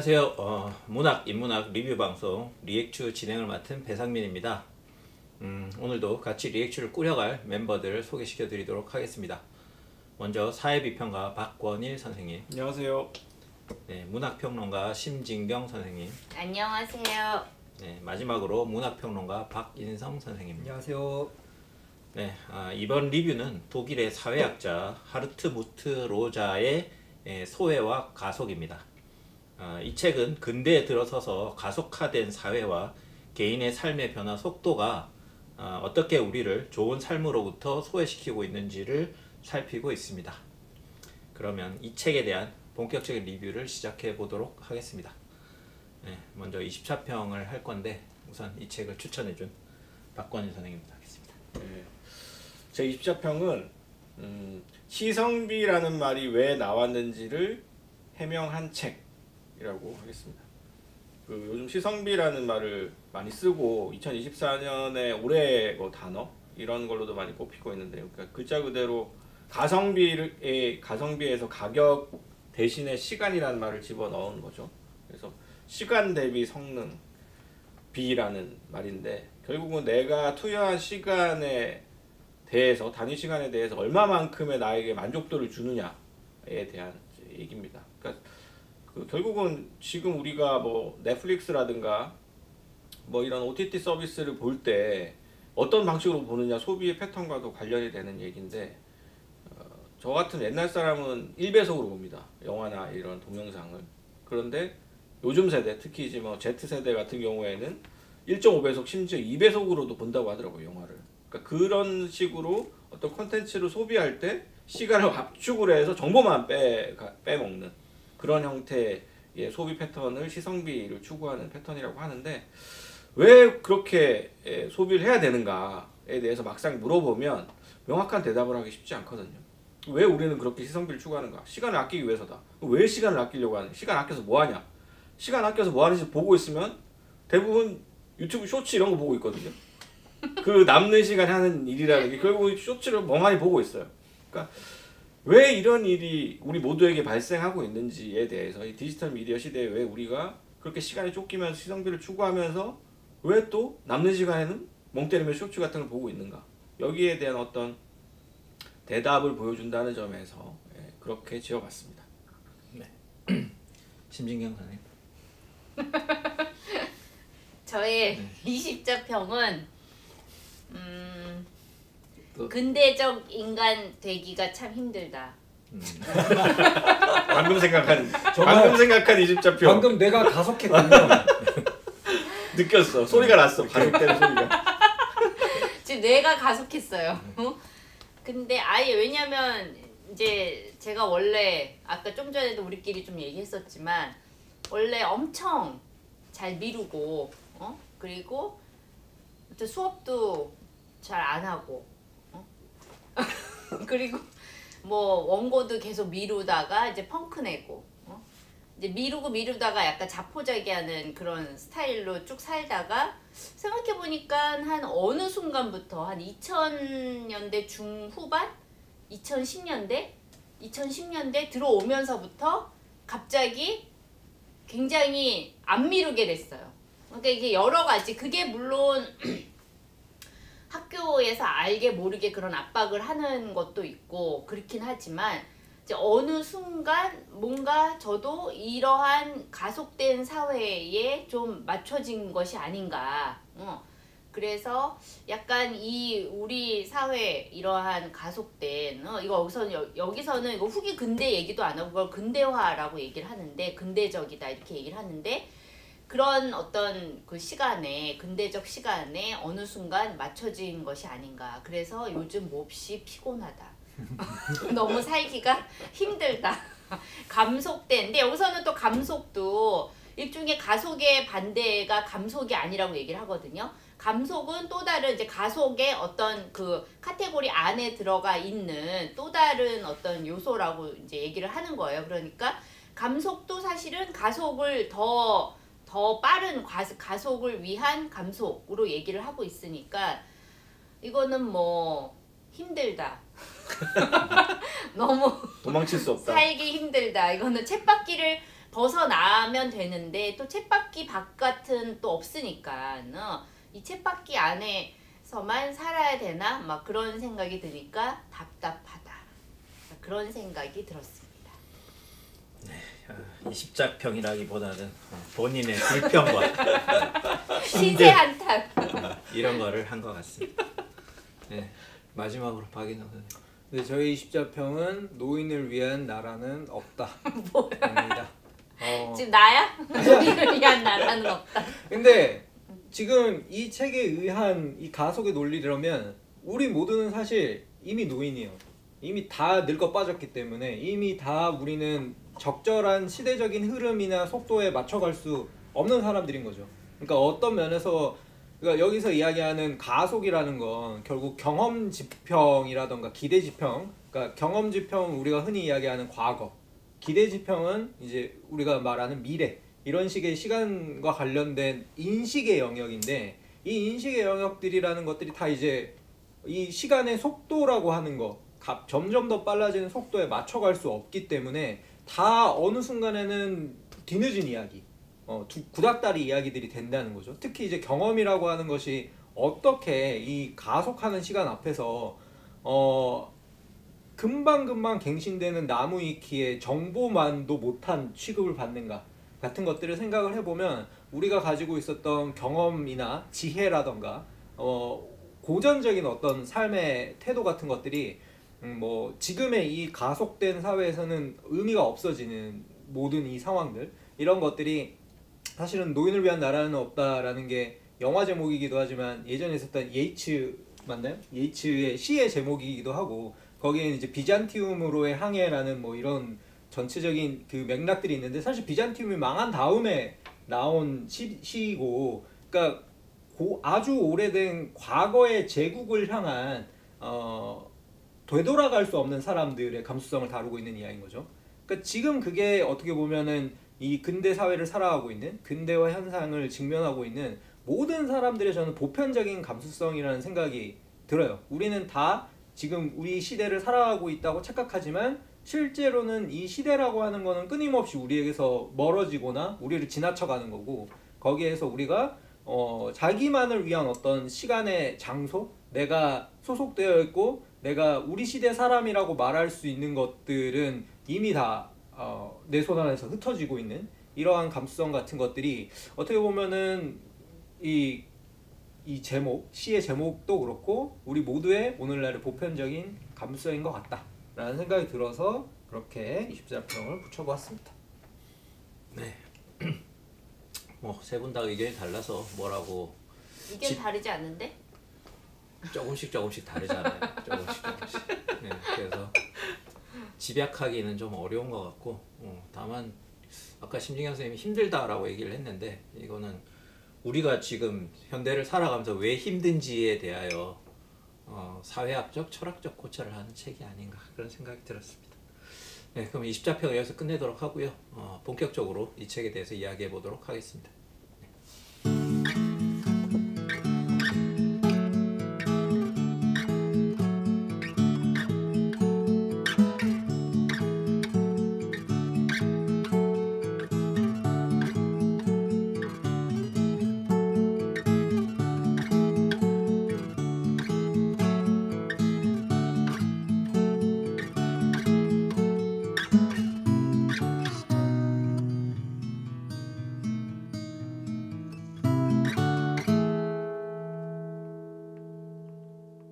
안녕하세요. 문학, 인문학 리뷰 방송 리액추 진행을 맡은 배상민입니다. 오늘도 같이 리액추를 꾸려갈 멤버들을 소개시켜 드리도록 하겠습니다. 먼저 사회비평가 박권일 선생님. 안녕하세요. 네, 문학평론가 심진경 선생님. 안녕하세요. 네, 마지막으로 문학평론가 박인성 선생님. 안녕하세요. 네, 이번 리뷰는 독일의 사회학자 하르트무트 로자의 소외와 가속입니다. 이 책은 근대에 들어서서 가속화된 사회와 개인의 삶의 변화 속도가 어떻게 우리를 좋은 삶으로부터 소외시키고 있는지를 살피고 있습니다. 그러면 이 책에 대한 본격적인 리뷰를 시작해 보도록 하겠습니다. 네, 먼저 20차평을 할 건데 우선 이 책을 추천해 준 박권일 선생님부터 하겠습니다. 네. 제 20차평은 시성비라는 말이 왜 나왔는지를 해명한 책이라고 하겠습니다. 요즘 시성비라는 말을 많이 쓰고 2024년에 올해 단어 이런 걸로도 많이 뽑히고 있는데요. 그러니까 글자 그대로 가성비에서 가격 대신에 시간이라는 말을 집어넣은 거죠. 그래서 시간 대비 성능 비라는 말인데 결국은 내가 투여한 시간에 대해서 단위 시간에 대해서 얼마만큼의 나에게 만족도를 주느냐에 대한 얘기입니다. 그러니까 결국은 지금 우리가 넷플릭스라든가 이런 OTT 서비스를 볼 때 어떤 방식으로 보느냐 소비의 패턴과도 관련이 되는 얘기인데 저 같은 옛날 사람은 1배속으로 봅니다. 영화나 이런 동영상을. 그런데 요즘 세대 특히 이제 Z세대 같은 경우에는 1.5배속 심지어 2배속으로도 본다고 하더라고요, 영화를. 그러니까 그런 식으로 어떤 콘텐츠를 소비할 때 시간을 압축을 해서 정보만 빼먹는 그런 형태의 소비 패턴을 시성비를 추구하는 패턴이라고 하는데 왜 그렇게 소비를 해야 되는가에 대해서 막상 물어보면 명확한 대답을 하기 쉽지 않거든요. 왜 우리는 그렇게 시성비를 추구하는가? 시간을 아끼기 위해서다. 왜 시간을 아끼려고 하는? 시간 아껴서 뭐 하냐? 시간 아껴서 뭐 하는지 보고 있으면 대부분 유튜브 쇼츠 이런 거 보고 있거든요. 그 남는 시간에 하는 일이라는 게 결국 쇼츠를 멍하니 보고 있어요. 그러니까 왜 이런 일이 우리 모두에게 발생하고 있는지에 대해서 이 디지털 미디어 시대에 왜 우리가 그렇게 시간이 쫓기면서 시성비를 추구하면서 왜 또 남는 시간에는 멍 때리며 쇼츠 같은 걸 보고 있는가? 여기에 대한 어떤 대답을 보여준다는 점에서 그렇게 지어봤습니다. 네. 심진경 선생님. 저의 20자평은 근대적 인간 되기가 참 힘들다. 방금 생각한 20차평. 방금 내가 가속했군요. 느꼈어. 소리가 났어. 가속되는 소리가. 지금 뇌가 가속했어요. 근데 왜냐면 이제 제가 원래 아까 좀 전에도 우리끼리 좀 얘기했었지만 원래 엄청 잘 미루고 그리고 또 수업도 잘 안 하고 그리고 원고도 계속 미루다가 이제 펑크 내고 이제 미루다가 약간 자포자기하는 그런 스타일로 쭉 살다가 생각해보니까 한 어느 순간부터 한 2000년대 중후반? 2010년대 들어오면서부터 갑자기 굉장히 안 미루게 됐어요. 그러니까 이게 여러 가지 그게 물론 학교에서 알게 모르게 그런 압박을 하는 것도 있고 그렇긴 하지만 이제 어느 순간 뭔가 저도 이러한 가속된 사회에 좀 맞춰진 것이 아닌가. 그래서 약간 이 우리 사회 이러한 가속된 여기서는 이거 후기 근대 얘기도 안 하고 그걸 근대화라고 얘기를 하는데 근대적이다 이렇게 얘기를 하는데 그런 어떤 그 시간에 근대적 시간에 어느 순간 맞춰진 것이 아닌가. 그래서 요즘 몹시 피곤하다. 너무 살기가 힘들다. 감속된. 근데 여기서는 또 감속도 일종의 가속의 반대가 감속이 아니라고 얘기를 하거든요. 감속은 또 다른 이제 가속의 어떤 그 카테고리 안에 들어가 있는 또 다른 어떤 요소라고 이제 얘기를 하는 거예요. 그러니까 감속도 사실은 가속을 더 빠른 가속을 위한 감속으로 얘기를 하고 있으니까 이거는 힘들다. 너무 도망칠 수 없다. 살기 힘들다. 이거는 쳇바퀴를 벗어나면 되는데 또 쳇바퀴 바깥은 또 없으니까 이 쳇바퀴 안에서만 살아야 되나 막 그런 생각이 드니까 답답하다. 그런 생각이 들었습니다. 이 십자평이라기보다는 본인의 불평과 신세 한탄. 이런 거를 한 것 같습니다. 네, 마지막으로 박인호 선생님. 네, 저희 십자평은 노인을 위한 나라는 없다. 입니다. 지금 나야? 우리를 위한 나라는 없다. 근데 지금 이 책에 의한 이 가속의 논리라면 우리 모두는 사실 이미 노인이에요. 이미 다 늙어 빠졌기 때문에 이미 다 우리는 적절한 시대적인 흐름이나 속도에 맞춰갈 수 없는 사람들인 거죠. 그러니까 어떤 면에서 그러니까 여기서 이야기하는 가속이라는 건 결국 경험 지평이라던가 기대 지평, 그러니까 경험 지평은 우리가 흔히 이야기하는 과거, 기대 지평은 이제 우리가 말하는 미래, 이런 식의 시간과 관련된 인식의 영역인데 이 인식의 영역들이라는 것들이 다 이제 이 시간의 속도라고 하는 거, 점점 더 빨라지는 속도에 맞춰갈 수 없기 때문에 다 어느 순간에는 뒤늦은 이야기, 구닥다리 이야기들이 된다는 거죠. 특히 이제 경험이라고 하는 것이 어떻게 이 가속하는 시간 앞에서 금방금방 갱신되는 나무위키에 정보만도 못한 취급을 받는가 같은 것들을 생각을 해보면 우리가 가지고 있었던 경험이나 지혜라던가 고전적인 어떤 삶의 태도 같은 것들이 뭐 지금의 이 가속된 사회에서는 의미가 없어지는 모든 이 상황들, 이런 것들이 사실은 노인을 위한 나라는 없다라는 게 영화 제목이기도 하지만 예전에 있었던 예이츠 맞나요? 예이츠의 시의 제목이기도 하고 거기에 이제 비잔티움으로의 항해라는 뭐 이런 전체적인 그 맥락들이 있는데 사실 비잔티움이 망한 다음에 나온 시이고, 그러니까 아주 오래된 과거의 제국을 향한 되돌아갈 수 없는 사람들의 감수성을 다루고 있는 이야기인 거죠. 그러니까 지금 그게 어떻게 보면은 이 근대 사회를 살아가고 있는 근대화 현상을 직면하고 있는 모든 사람들의 저는 보편적인 감수성이라는 생각이 들어요. 우리는 다 지금 우리 시대를 살아가고 있다고 착각하지만 실제로는 이 시대라고 하는 거는 끊임없이 우리에게서 멀어지거나 우리를 지나쳐가는 거고, 거기에서 우리가 자기만을 위한 어떤 시간의 장소, 내가 소속되어 있고 내가 우리 시대 사람이라고 말할 수 있는 것들은 이미 다 내 손 안에서 흩어지고 있는 이러한 감수성 같은 것들이 어떻게 보면은 이 제목, 시의 제목도 그렇고 우리 모두의 오늘날의 보편적인 감수성인 것 같다라는 생각이 들어서 그렇게 24평을 붙여보았습니다. 네. 뭐 세 분 다 의견이 달라서 뭐라고 의견 다르지 않는데? 조금씩 다르잖아요. 조금씩. 네, 그래서 집약하기는 좀 어려운 것 같고, 다만 아까 심진경 선생님이 힘들다라고 얘기를 했는데 이거는 우리가 지금 현대를 살아가면서 왜 힘든지에 대하여 사회학적, 철학적 고찰을 하는 책이 아닌가 그런 생각이 들었습니다. 네, 그럼 24평을 여기서 끝내도록 하고요. 본격적으로 이 책에 대해서 이야기해 보도록 하겠습니다.